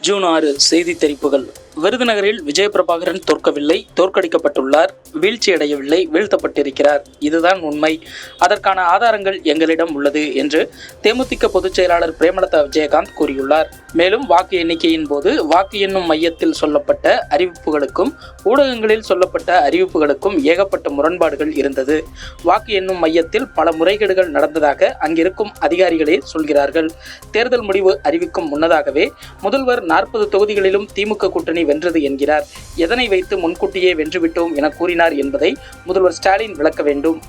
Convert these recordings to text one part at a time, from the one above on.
June 6 செய்தி தெரிப்புகள். விருதுநகரில் விஜயபிரபாகரன் தோற்கவில்லை, தோற்கடிக்கப்பட்டுள்ளார், வீழ்ச்சியடையவில்லை, வீழ்த்தப்பட்டிருக்கிறார். இதுதான் உண்மை. அதற்கான ஆதாரங்கள் எங்களிடம் உள்ளது என்று தேமுதிக பொதுச் செயலாளர் பிரேமலதா விஜயகாந்த் கூறியுள்ளார். மேலும் வாக்கு எண்ணிக்கையின் போது வாக்கு எண்ணும் மையத்தில் சொல்லப்பட்ட அறிவிப்புகளுக்கும் ஊடகங்களில் சொல்லப்பட்ட அறிவிப்புகளுக்கும் ஏகப்பட்ட முரண்பாடுகள் இருந்தது. வாக்கு எண்ணும் மையத்தில் பல முறைகேடுகள் நடந்ததாக அங்கிருக்கும் அதிகாரிகளே சொல்கிறார்கள். தேர்தல் முடிவு அறிவிக்கும் முன்னதாகவே முதல்வர் 40 தொகுதிகளிலும் திமுக கூட்டணி வென்றது என்கிறார். எதனை வைத்து முன்கூட்டியே வென்றுவிட்டோம் என கூறினார் என்பதை முதல்வர் ஸ்டாலின் விளக்க வேண்டும்.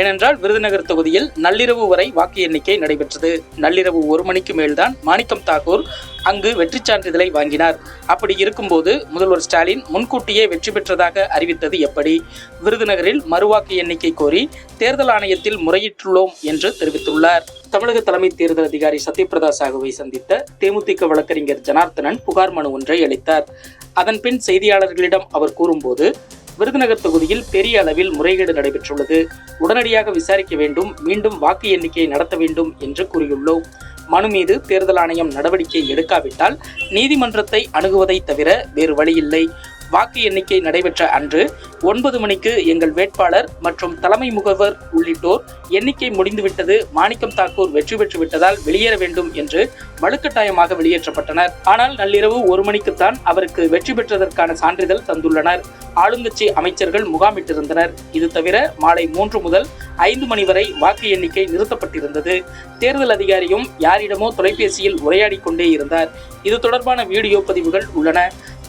ஏனென்றால் விருதுநகர் தொகுதியில் நள்ளிரவு வரை வாக்கு எண்ணிக்கை நடைபெற்றது. நள்ளிரவு 1 மணிக்கு மேல்தான் மாணிக்கம் தாக்கூர் அங்கு வெற்றி சான்றிதழை வாங்கினார். அப்படி இருக்கும்போது முதல்வர் ஸ்டாலின் முன்கூட்டியே வெற்றி பெற்றதாக அறிவித்தது எப்படி? விருதுநகரில் மறுவாக்கு எண்ணிக்கை கோரி தேர்தல் ஆணையத்தில் முறையிட்டுள்ளோம் என்று தெரிவித்துள்ளார். தமிழக தலைமை தேர்தல் அதிகாரி சத்யபிரதா சாகுவை சந்தித்த தேமுதிக வழக்கறிஞர் ஜனார்த்தனன் புகார் மனு ஒன்றை அளித்தார். அதன்பின் செய்தியாளர்களிடம் அவர் கூறும்போது, விருதுநகர் தொகுதியில் பெரிய அளவில் முறைகேடு நடைபெற்றுள்ளது. உடனடியாக விசாரிக்க வேண்டும், மீண்டும் வாக்கு எண்ணிக்கை நடத்த வேண்டும் என்று கூறியுள்ளோம். மனு மீது தேர்தல் ஆணையம் நடவடிக்கை எடுக்காவிட்டால் நீதிமன்றத்தை அணுகுவதை தவிர வேறு வழியில்லை. வாக்கு எண்ணிக்கை நடைபெற்ற அன்று 9 மணிக்கு எங்கள் வேட்பாளர் மற்றும் தலைமை முகவர் உள்ளிட்டோர் எண்ணிக்கை முடிந்துவிட்டது, மாணிக்கம் தாக்கூர் வெற்றி பெற்று விட்டதால் வெளியேற வேண்டும் என்று வலுக்கட்டாயமாக வெளியேற்றப்பட்டனர். ஆனால் நள்ளிரவு 1 மணிக்குத்தான் அவருக்கு வெற்றி பெற்றதற்கான சான்றிதழ் தந்துள்ளனர். ஆளுங்கட்சி அமைச்சர்கள் முகாமிட்டிருந்தனர். இது தவிர மாலை 3 முதல் 5 மணி வரை வாக்கு எண்ணிக்கை நிறுத்தப்பட்டிருந்தது. தேர்தல் அதிகாரியும் யாரிடமோ தொலைபேசியில் உரையாடி கொண்டே இருந்தார். இது தொடர்பான வீடியோ பதிவுகள் உள்ளன.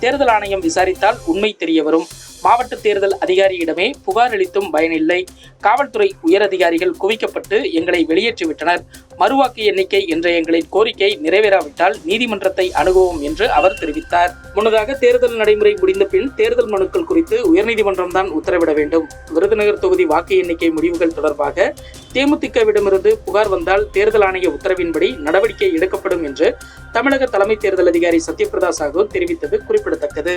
தேர்தல் ஆணையம் விசாரித்தால் உண்மை தெரிய வரும். மாவட்ட தேர்தல் அதிகாரியிடமே புகார் அளித்தும் பயனில்லை. காவல்துறை உயரதிகாரிகள் குவிக்கப்பட்டு எங்களை வெளியேற்றிவிட்டனர். மறுவாக்கு எண்ணிக்கை என்ற எங்களின் கோரிக்கை நிறைவேறாவிட்டால் நீதிமன்றத்தை அணுகுவோம் என்று அவர் தெரிவித்தார். முன்னதாக தேர்தல் நடைமுறை முடிந்த பின் தேர்தல் மனுக்கள் குறித்து உயர்நீதிமன்றம் தான் உத்தரவிட வேண்டும். விருதுநகர் தொகுதி வாக்கு எண்ணிக்கை முடிவுகள் தொடர்பாக தேமுதிகவிடமிருந்து புகார் வந்தால் தேர்தல் ஆணைய உத்தரவின்படி நடவடிக்கை எடுக்கப்படும் என்று தமிழக தலைமை தேர்தல் அதிகாரி சத்யபிரதா சாகு தெரிவித்தது குறிப்பிடத்தக்கது.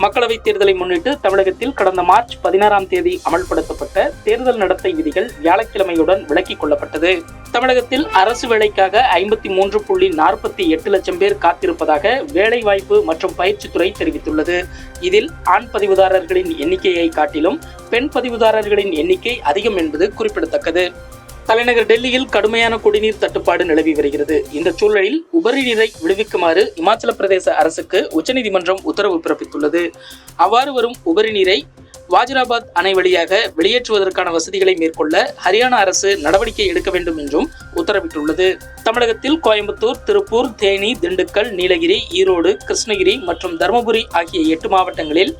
மக்களவைத் தேர்தலை முன்னிட்டு தமிழகத்தில் கடந்த மார்ச் 16ஆம் தேதி அமல்படுத்தப்பட்ட தேர்தல் நடத்தை விதிகள் வியாழக்கிழமையுடன் விலக்கிக் கொள்ளப்பட்டது. தமிழகத்தில் அரசு வேலைக்காக 53.48 லட்சம் பேர் காத்திருப்பதாக வேலைவாய்ப்பு மற்றும் பயிற்சித்துறை தெரிவித்துள்ளது. இதில் ஆண் பதிவுதாரர்களின் எண்ணிக்கையை காட்டிலும் பெண் பதிவுதாரர்களின் எண்ணிக்கை அதிகம் என்பது குறிப்பிடத்தக்கது. தலைநகர் டெல்லியில் கடுமையான குடிநீர் தட்டுப்பாடு நிலவி வருகிறது. இந்த சூழலில் உபரி நீரை விடுவிக்குமாறு இமாச்சல பிரதேச அரசுக்கு உச்சநீதிமன்றம் உத்தரவு பிறப்பித்துள்ளது. அவ்வாறு வரும் உபரி நீரை வாஜிராபாத் அணை வழியாக வெளியேற்றுவதற்கான வசதிகளை மேற்கொள்ள ஹரியானா அரசு நடவடிக்கை எடுக்க வேண்டும் என்றும் உத்தரவிட்டுள்ளது. தமிழகத்தில் கோயம்புத்தூர், திருப்பூர், தேனி, திண்டுக்கல், நீலகிரி, ஈரோடு, கிருஷ்ணகிரி மற்றும் தருமபுரி ஆகிய 8 மாவட்டங்களில்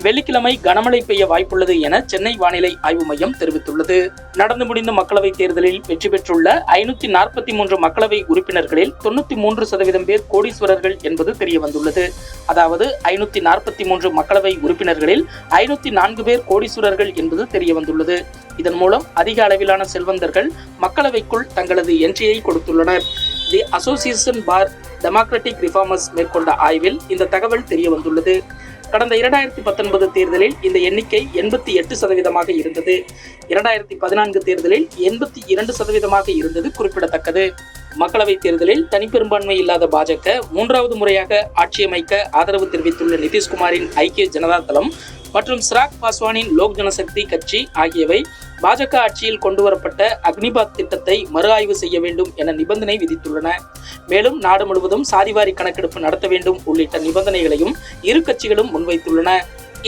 வெள்ளிக்கிழமை கனமழை பெய்ய வாய்ப்புள்ளது என சென்னை வானிலை ஆய்வு மையம் தெரிவித்துள்ளது. நடந்து முடிந்த மக்களவைத் தேர்தலில் வெற்றி பெற்றுள்ள 543 மக்களவை உறுப்பினர்களில் 93% பேர் கோடீஸ்வரர்கள் என்பது தெரியவந்துள்ளது. அதாவது 543 மக்களவை உறுப்பினர்களில் 504 பேர் கோடீஸ்வரர்கள் என்பது தெரியவந்துள்ளது. இதன் மூலம் அதிக அளவிலான செல்வந்தர்கள் மக்களவைக்குள் தங்களது என்ட்ரியை கொடுத்துள்ளனர். The Association for Democratic Reformers மேற்கொண்ட ஆய்வில் இந்த தகவல் தெரியவந்துள்ளது. கடந்த 2019 தேர்தலில் இந்த எண்ணிக்கை 88% இருந்தது. 2014 தேர்தலில் 82% இருந்தது குறிப்பிடத்தக்கது. மக்களவைத் தேர்தலில் தனிப்பெரும்பான்மை இல்லாத பாஜக 3வது முறையாக ஆட்சியமைக்க ஆதரவு தெரிவித்துள்ள நிதிஷ்குமாரின் ஐக்கிய ஜனதா தளம் மற்றும் சிராக் பாஸ்வானின் லோக் ஜனசக்தி கட்சி ஆகியவை பாஜக ஆட்சியில் கொண்டுவரப்பட்ட அக்னிபாத் திட்டத்தை மறு ஆய்வு செய்ய வேண்டும் என நிபந்தனை விதித்துள்ளன. மேலும் நாடு முழுவதும் சாதிவாரி கணக்கெடுப்பு நடத்த வேண்டும் உள்ளிட்ட நிபந்தனைகளையும் இரு கட்சிகளும் முன்வைத்துள்ளன.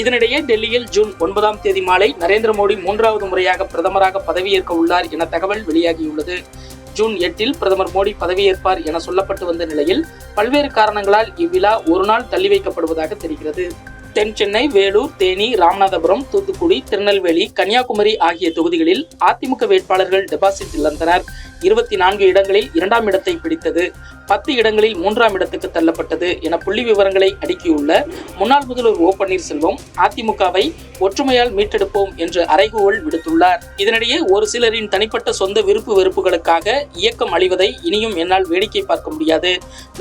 இதனிடையே டெல்லியில் ஜூன் 9ஆம் தேதி மாலை நரேந்திர மோடி 3வது முறையாக பிரதமராக பதவியேற்க உள்ளார் என தகவல் வெளியாகியுள்ளது. ஜூன் 8இல் பிரதமர் மோடி பதவியேற்பார் என சொல்லப்பட்டு வந்த நிலையில் பல்வேறு காரணங்களால் இவ்விழா ஒரு நாள் தள்ளி வைக்கப்படுவதாக தெரிகிறது. தென் சென்னை, வேலூர், தேனி, ராமநாதபுரம், தூத்துக்குடி, திருநெல்வேலி, கன்னியாகுமரி ஆகிய தொகுதிகளில் அதிமுக வேட்பாளர்கள் டெபாசிட் இழந்தனர். 24 இடங்களில் 2ஆம் இடத்தை பிடித்தது, 10 இடங்களில் 3ஆம் இடத்துக்கு தள்ளப்பட்டது என புள்ளி விவரங்களை அடுக்கியுள்ள முன்னாள் முதல்வர் ஓ பன்னீர்செல்வம் அதிமுகவை ஒற்றுமையால் மீட்டெடுப்போம் என்று அறைகூவல் விடுத்துள்ளார். இதனிடையே ஒரு சிலரின் தனிப்பட்ட சொந்த விருப்பு வெறுப்புகளுக்காக இயக்கம் அழிவதை இனியும் என்னால் வேடிக்கை பார்க்க முடியாது.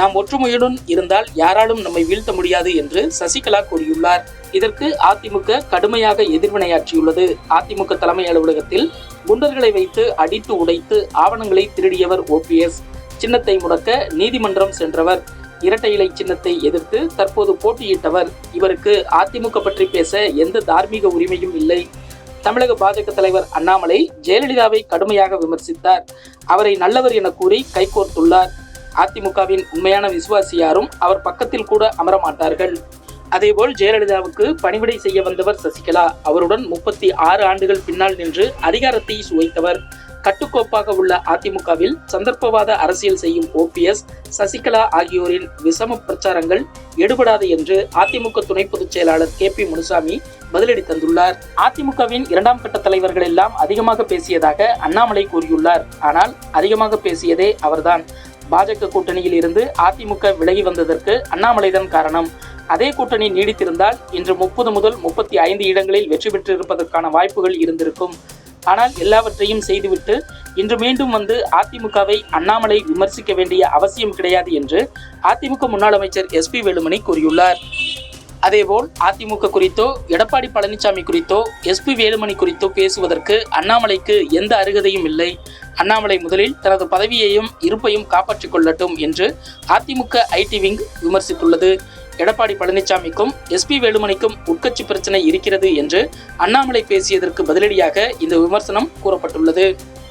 நாம் ஒற்றுமையுடன் இருந்தால் யாராலும் நம்மை வீழ்த்த முடியாது என்று சசிகலா கூறியுள்ளார். இதற்கு அதிமுக கடுமையாக எதிர்வினையாற்றியுள்ளது. அதிமுக தலைமை அலுவலகத்தில் குண்டர்களை வைத்து அடித்து உடைத்து ஆவணங்களை திருடியவர் OPS. சின்னத்தை முடக்க நீதிமன்றம் சென்றவர். இரட்டை இலை சின்னத்தை எதிர்த்து தற்போது போட்டியிட்டவர். இவருக்கு அதிமுக பற்றி பேச எந்த தார்மீக உரிமையும் இல்லை. தமிழக பாஜக தலைவர் அண்ணாமலை ஜெயலலிதாவை கடுமையாக விமர்சித்தார். அவரை நல்லவர் என கூறி கைகோர்த்துள்ளார். அதிமுகவின் உண்மையான விசுவாசி யாரும் அவர் பக்கத்தில் கூட அமரமாட்டார்கள். அதேபோல் ஜெயலலிதாவுக்கு பணிவிடை செய்ய வந்தவர் சசிகலா. அவருடன் 36 ஆண்டுகள் பின்னால் நின்று அதிகாரத்தை சுவைத்தவர். கட்டுக்கோப்பாக உள்ள அதிமுகவில் சந்தர்ப்பவாத அரசியல் செய்யும் OPS, சசிகலா ஆகியோரின் விஷம பிரச்சாரங்கள் எடுபடாது என்று அதிமுக துணை பொதுச் செயலாளர் KP முனுசாமி பதிலடி தந்துள்ளார். அதிமுகவின் 2ஆம் கட்ட தலைவர்கள் எல்லாம் அதிகமாக பேசியதாக அண்ணாமலை கூறியுள்ளார். ஆனால் அதிகமாக பேசியதே அவர்தான். பாஜக கூட்டணியில் இருந்து அதிமுக விலகி வந்ததற்கு அண்ணாமலைதான் காரணம். அதே கூட்டணி நீடித்திருந்தால் இன்று 30 முதல் 35 இடங்களில் வெற்றி பெற்றிருப்பதற்கான வாய்ப்புகள் இருந்திருக்கும். ஆனால் எல்லாவற்றையும் செய்துவிட்டு இன்று மீண்டும் வந்து அதிமுகவை அண்ணாமலை விமர்சிக்க வேண்டிய அவசியம் கிடையாது என்று அதிமுக முன்னாள் அமைச்சர் SP வேலுமணி கூறியுள்ளார். அதேபோல் அதிமுக குறித்தோ எடப்பாடி பழனிசாமி குறித்தோ SP வேலுமணி குறித்தோ பேசுவதற்கு அண்ணாமலைக்கு எந்த அருகதையும் இல்லை. அண்ணாமலை முதலில் தனது பதவியையும் இருப்பையும் காப்பாற்றிக் கொள்ளட்டும் என்று அதிமுக IT விங் விமர்சித்துள்ளது. எடப்பாடி பழனிசாமிக்கும் SP வேலுமணிக்கும் உட்கட்சி பிரச்சனை இருக்கிறது என்று அண்ணாமலை பேசியதற்கு பதிலடியாக இந்த விமர்சனம் கூறப்பட்டுள்ளது.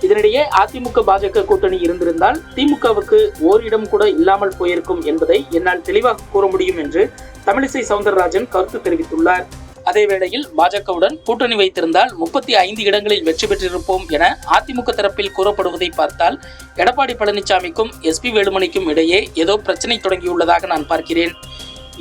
இதனிடையே அதிமுக பாஜக கூட்டணி இருந்திருந்தால் திமுகவுக்கு ஓரிடம் கூட இல்லாமல் போயிருக்கும் என்பதை என்னால் தெளிவாக கூற முடியும் என்று தமிழிசை சவுந்தரராஜன் கருத்து தெரிவித்துள்ளார். அதேவேளையில் பாஜகவுடன் கூட்டணி வைத்திருந்தால் 35 இடங்களில் வெற்றி பெற்றிருப்போம் என அதிமுக தரப்பில் கூறப்படுவதை பார்த்தால் எடப்பாடி பழனிசாமிக்கும் SP வேலுமணிக்கும் இடையே ஏதோ பிரச்சனை தொடங்கியுள்ளதாக நான் பார்க்கிறேன்.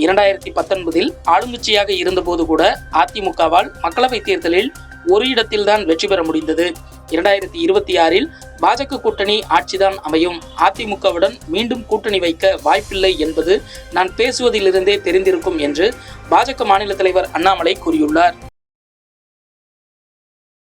2019 ஆளுங்கட்சியாக இருந்தபோது கூட அதிமுகவால் மக்களவைத் தேர்தலில் ஒரு இடத்தில்தான் வெற்றி பெற முடிந்தது. 2026 பாஜக கூட்டணி ஆட்சிதான் அமையும். அதிமுகவுடன் மீண்டும் கூட்டணி வைக்க வாய்ப்பில்லை என்பது நான் பேசுவதிலிருந்தே தெரிந்திருக்கும் என்று பாஜக மாநில தலைவர் அண்ணாமலை கூறியுள்ளார்.